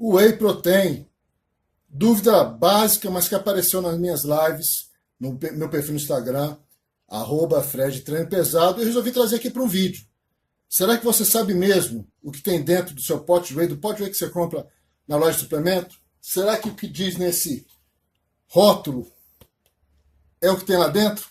Whey Protein. Dúvida básica, mas que apareceu nas minhas lives, no meu perfil no Instagram, @FredTreinoPesado, e eu resolvi trazer aqui para um vídeo. Será que você sabe mesmo o que tem dentro do seu pote Whey, do pote Whey que você compra na loja de suplemento? Será que o que diz nesse rótulo é o que tem lá dentro?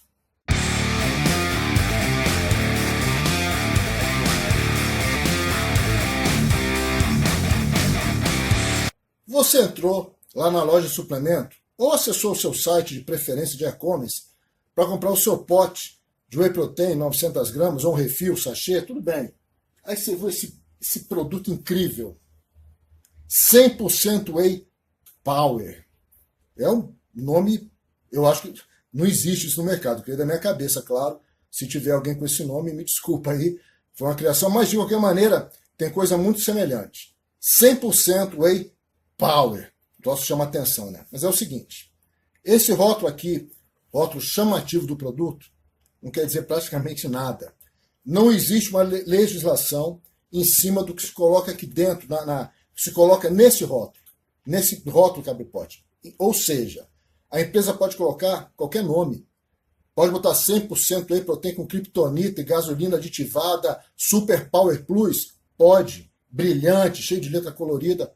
Você entrou lá na loja de suplemento ou acessou o seu site de preferência de e-commerce para comprar o seu pote de Whey Protein, 900 gramas, ou um refil, sachê, tudo bem. Aí você viu esse produto incrível. 100% Whey Power. É um nome, eu acho que não existe isso no mercado, que é da minha cabeça, claro. Se tiver alguém com esse nome, me desculpa aí. Foi uma criação, mas de qualquer maneira, tem coisa muito semelhante. 100% Whey Power. O troço chama atenção, né? Mas é o seguinte, esse rótulo aqui, rótulo chamativo do produto, não quer dizer praticamente nada. Não existe uma legislação em cima do que se coloca aqui dentro, se coloca nesse rótulo que abre o pote. Ou seja, a empresa pode colocar qualquer nome. Pode botar 100% Whey Protein com kryptonita e gasolina aditivada, Super Power Plus? Pode. Brilhante, cheio de letra colorida?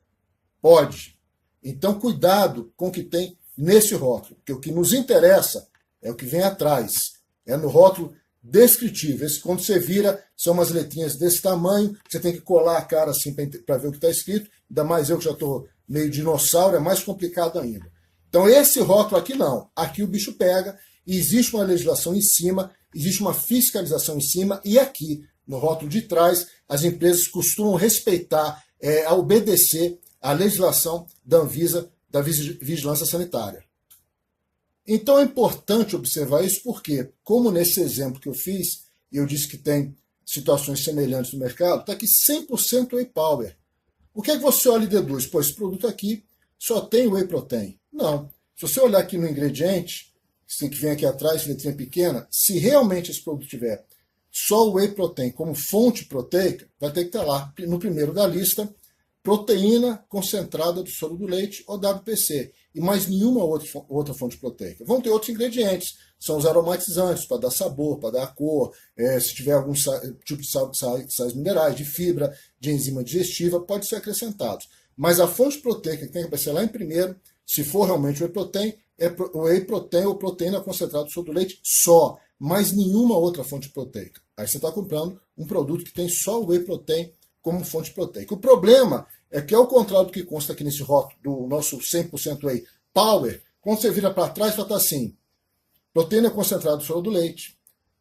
Pode. Então, cuidado com o que tem nesse rótulo, porque o que nos interessa é o que vem atrás. É no rótulo descritivo. Esse, quando você vira, são umas letrinhas desse tamanho, você tem que colar a cara assim para ver o que está escrito, ainda mais eu que já estou meio dinossauro, é mais complicado ainda. Então, esse rótulo aqui não. Aqui o bicho pega, e existe uma legislação em cima, existe uma fiscalização em cima, e aqui, no rótulo de trás, as empresas costumam respeitar, obedecer a legislação da Anvisa, da Vigilância Sanitária. Então é importante observar isso porque, como nesse exemplo que eu fiz, e eu disse que tem situações semelhantes no mercado, está aqui 100% Whey Power. O que é que você olha e deduz? Pô, esse produto aqui só tem Whey Protein. Não. Se você olhar aqui no ingrediente, que vem aqui atrás, letrinha pequena, se realmente esse produto tiver só o Whey Protein como fonte proteica, vai ter que estar lá, no primeiro da lista, proteína concentrada do soro do leite, ou WPC, e mais nenhuma outra fonte proteica. Vão ter outros ingredientes, são os aromatizantes, para dar sabor, para dar cor, se tiver algum tipo de sais minerais, de fibra, de enzima digestiva, pode ser acrescentados. Mas a fonte proteica que tem que aparecer lá em primeiro, se for realmente Whey Protein, é Whey Protein ou proteína concentrada do soro do leite só, mais nenhuma outra fonte proteica. Aí você está comprando um produto que tem só o Whey Protein como fonte proteica. O problema é que, ao contrário do que consta aqui nesse rótulo do nosso 100% Whey Power, quando você vira para trás, vai estar assim: proteína concentrada do soro do leite,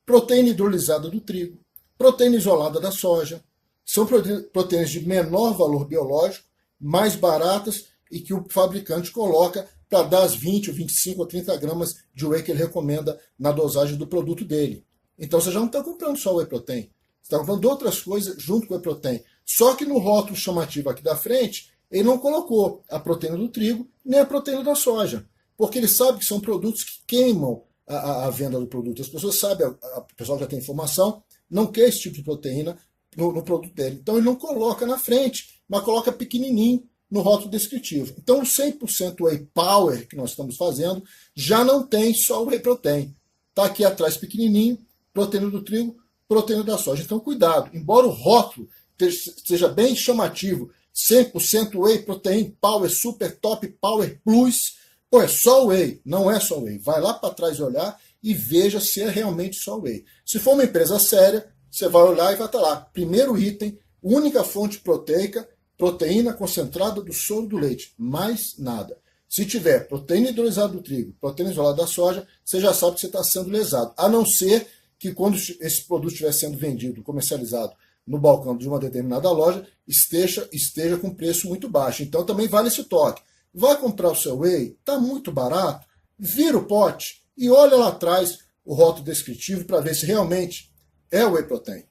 proteína hidrolisada do trigo, proteína isolada da soja. São proteínas de menor valor biológico, mais baratas e que o fabricante coloca para dar as 20, 25 ou 30 gramas de whey que ele recomenda na dosagem do produto dele. Então você já não está comprando só Whey Protein. Você está comprando outras coisas junto com o Whey Protein. Só que no rótulo chamativo aqui da frente, ele não colocou a proteína do trigo nem a proteína da soja. Porque ele sabe que são produtos que queimam a venda do produto. As pessoas sabem, o pessoal já tem informação, não quer esse tipo de proteína no produto dele. Então ele não coloca na frente, mas coloca pequenininho no rótulo descritivo. Então o 100% Whey Power que nós estamos fazendo já não tem só o Whey Protein. Está aqui atrás pequenininho, proteína do trigo, proteína da soja. Então cuidado, embora o rótulo seja bem chamativo, 100% Whey Protein Power Super Top Power Plus, pô, é só Whey, não é só Whey. Vai lá para trás olhar e veja se é realmente só Whey. Se for uma empresa séria, você vai olhar e vai estar lá. Primeiro item, única fonte proteica, proteína concentrada do soro do leite, mais nada. Se tiver proteína hidrolisada do trigo, proteína isolada da soja, você já sabe que você está sendo lesado. A não ser que quando esse produto estiver sendo vendido, comercializado no balcão de uma determinada loja, esteja com preço muito baixo. Então também vale esse toque. Vai comprar o seu whey, está muito barato, vira o pote e olha lá atrás o rótulo descritivo para ver se realmente é o Whey Protein.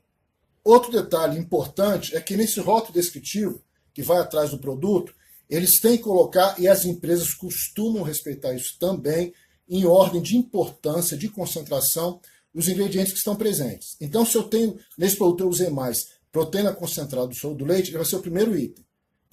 Outro detalhe importante é que nesse rótulo descritivo, que vai atrás do produto, eles têm que colocar, e as empresas costumam respeitar isso também, em ordem de importância, de concentração, os ingredientes que estão presentes. Então, se eu tenho, nesse produto eu usei mais proteína concentrada do soro do leite, ele vai ser o primeiro item.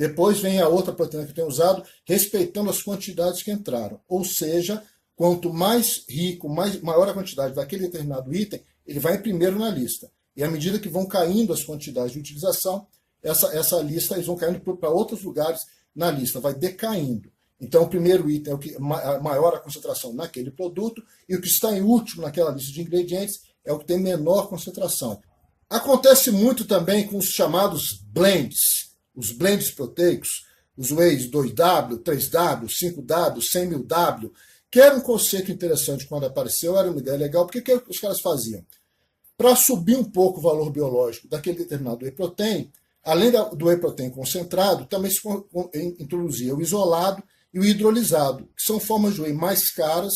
Depois vem a outra proteína que eu tenho usado, respeitando as quantidades que entraram. Ou seja, quanto mais rico, maior a quantidade daquele determinado item, ele vai em primeiro na lista. E à medida que vão caindo as quantidades de utilização, essa lista eles vão caindo para outros lugares na lista, vai decaindo. Então, o primeiro item é o que maior a concentração naquele produto, e o que está em último naquela lista de ingredientes é o que tem menor concentração. Acontece muito também com os chamados blends, os blends proteicos, os wheys 2W, 3W, 5W, 100.000W, que era um conceito interessante quando apareceu, era uma ideia legal, porque o que os caras faziam? Para subir um pouco o valor biológico daquele determinado whey protein, além do whey protein concentrado, também se introduzia o isolado e o hidrolisado, que são formas de whey mais caras,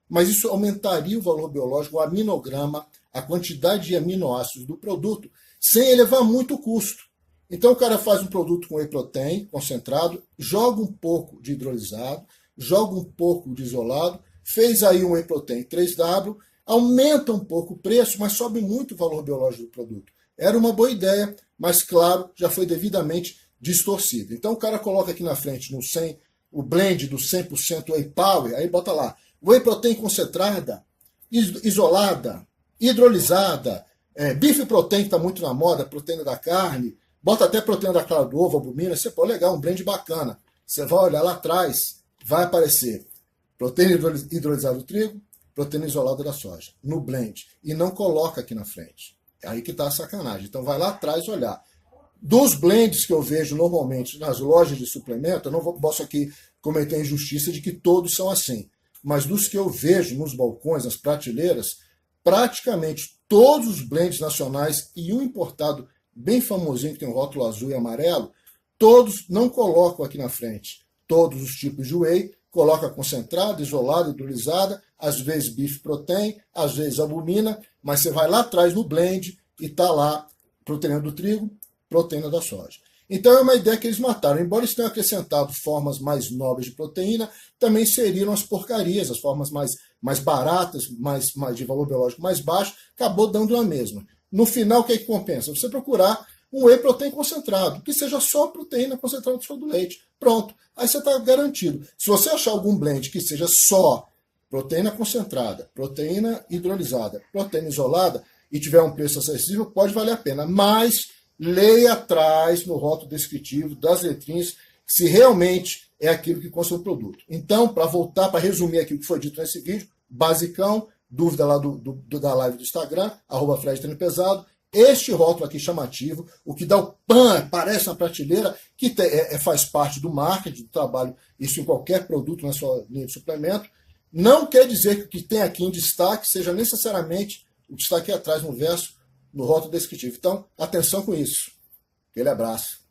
mas isso aumentaria o valor biológico, o aminograma, a quantidade de aminoácidos do produto, sem elevar muito o custo. Então o cara faz um produto com whey protein concentrado, joga um pouco de hidrolisado, joga um pouco de isolado, fez aí um whey protein 3W, aumenta um pouco o preço, mas sobe muito o valor biológico do produto. Era uma boa ideia, mas claro, já foi devidamente distorcido. Então o cara coloca aqui na frente no 100, o blend do 100% Whey Power, aí bota lá, whey protein concentrada, isolada, hidrolisada, bife protein que está muito na moda, proteína da carne, bota até proteína da clara do ovo, albumina, você pô, legal, um blend bacana. Você vai olhar lá atrás, vai aparecer proteína hidrolisada do trigo, proteína isolada da soja, no blend, e não coloca aqui na frente. É aí que está a sacanagem. Então vai lá atrás olhar. Dos blends que eu vejo normalmente nas lojas de suplemento, eu não posso aqui cometer a injustiça de que todos são assim, mas dos que eu vejo nos balcões, nas prateleiras, praticamente todos os blends nacionais e um importado bem famosinho que tem um rótulo azul e amarelo, todos não colocam aqui na frente todos os tipos de whey, coloca concentrada, isolada, hidrolisada, às vezes beef protein, às vezes albumina, mas você vai lá atrás no blend e está lá proteína do trigo, proteína da soja. Então é uma ideia que eles mataram. Embora eles tenham acrescentado formas mais nobres de proteína, também seriam as porcarias, as formas mais baratas, mais de valor biológico mais baixo, acabou dando a mesma. No final, o que é que compensa? Você procurar um whey protein concentrado, que seja só proteína concentrada do seu do leite. Pronto. Aí você está garantido. Se você achar algum blend que seja só proteína concentrada, proteína hidrolisada, proteína isolada, e tiver um preço acessível, pode valer a pena. Mas leia atrás no rótulo descritivo das letrinhas se realmente é aquilo que consta no produto. Então, para voltar, para resumir aqui o que foi dito nesse vídeo, basicão, dúvida lá da live do Instagram, @FredTreiноPesado, este rótulo aqui chamativo, o que dá o pan, aparece na prateleira, que faz parte do marketing, do trabalho, isso em qualquer produto na sua linha de suplemento, não quer dizer que o que tem aqui em destaque seja necessariamente o que está aqui atrás no verso, no rótulo descritivo. Então, atenção com isso. Aquele abraço.